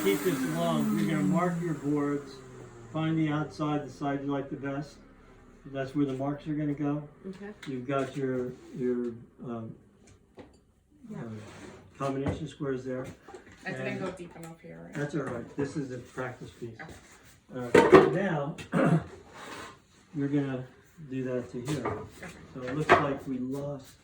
keep this long, you're going to mark your boards, find the outside, the side you like the best. That's where the marks are going to go. Okay. You've got your combination squares there. I didn't go deep enough here, right? That's all right. This is a practice piece. Okay. Now, you're going to do that to here. So it looks like we lost